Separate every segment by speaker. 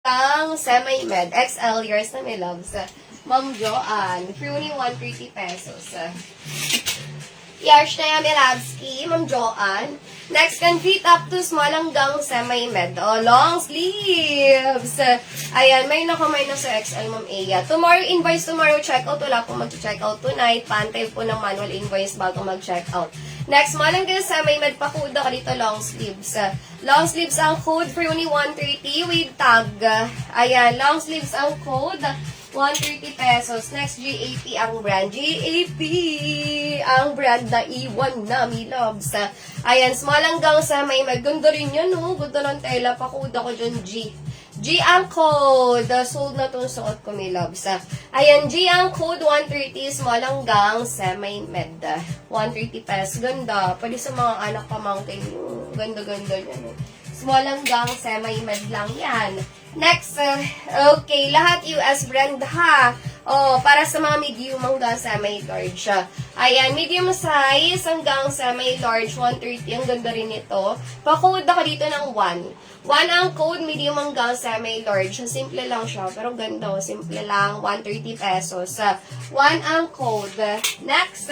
Speaker 1: ang semi-med. XL yours na may loves. Ma'am Joanne. For only 130 pesos. Yash na yan, Milavski. Ma'am Joanne. Next, can fit up to small hanggang semi-med. O, long sleeves. Ayan, may nakamay na sa XL, Ma'am Aya. Tomorrow, invoice tomorrow, checkout. Wala pong mag-checkout tonight. Pantay po ng manual invoice bago mag-checkout. Next, small hanggang semi-med. Pakuda ka dito, long sleeves. Long sleeves ang code for only 130 with tag. Ayan, long sleeves ang code. 130 pesos. Next, GAP ang brand. GAP ang brand na iwan na, mi loves. Ayan, small hanggang sa may maganda rin yan, no? Ganda ng tela. Pakuda ko dyan, G. G ang code. Sold na itong suot ko, mi loves. Ayan, G ang code. 130, small hanggang sa may med. 130 pesos. Ganda. Pwede sa mga anak pamangkin. Ganda-ganda yan, eh. Small hanggang semi-med lang yan. Next, okay, lahat US brand ha. Oh, para sa mga medium hanggang semi-large. Ayan, medium size hanggang semi-large, 130. Ang ganda rin ito. Pa-code ako dito ng 1. 1 ang code, medium hanggang semi-large. Simple lang siya, pero ganda. Simple lang, 130 pesos. 1 ang code. Next,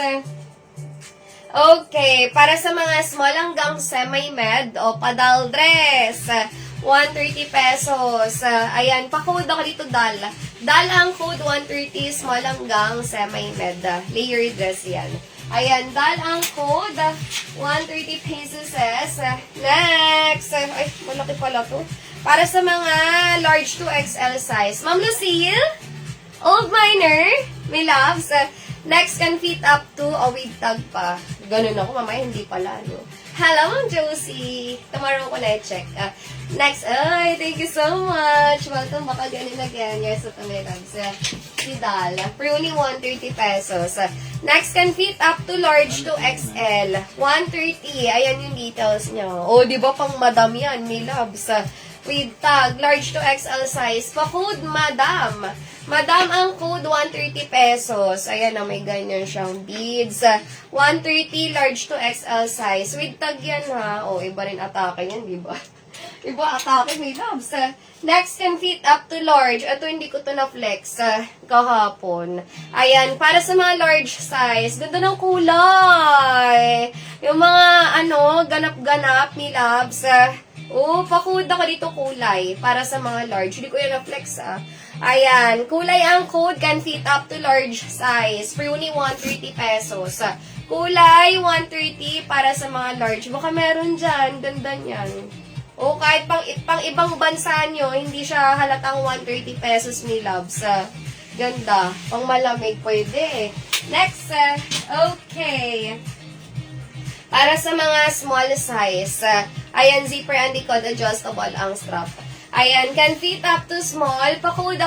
Speaker 1: okay, para sa mga small hanggang semi-med o padal dress, 130 pesos. Ayan, pa-code ako dito, dal. Dal ang code, 130, small hanggang semi-med. Layer dress yan. Ayan, dal ang code, 130 pesos. Next, ay, malaki pala to. Para sa mga large to XL size. Ma'am Lucille, Old Miner, may loves. Next, can fit up to a with tag pa. Ganun ako, mamaya hindi pala, no? Hello, Ma'am Josie. Tomorrow ko na-check. Next, ay, thank you so much. Welcome back again and again. Yes, ito may loves. Si Dal. For only 130 pesos. Next, can fit up to large to XL. 130. Ayan yung details niya. O, di ba pang madam yan, may loves. With tag, large to XL size. Pa-code, madam. Madam, ang code, 130 pesos. Ayan na, may ganyan siyang beads. 130, large to XL size. With tag yan, ha. O, iba rin atake yan, di ba? Iba atake, may loves. Next, can fit up to large. Ito, hindi ko to na-flex kahapon. Ayan, para sa mga large size. Ganda ng kulay. Yung mga, ganap-ganap, may loves. Pakuda ko dito kulay. Para sa mga large. Hindi ko yan na-flex, Ayan, kulay ang code, can fit up to large size. For only 130 pesos. Kulay, 130 para sa mga large. Baka meron dyan, ganda niyan. O kahit pang ibang bansa nyo, hindi siya halatang 130 pesos, mi loves. Ganda. Pang malamig, pwede. Next, okay. Para sa mga small size, ayan, zipper and code adjustable ang strap. Ayan, can fit up to small. Pakuda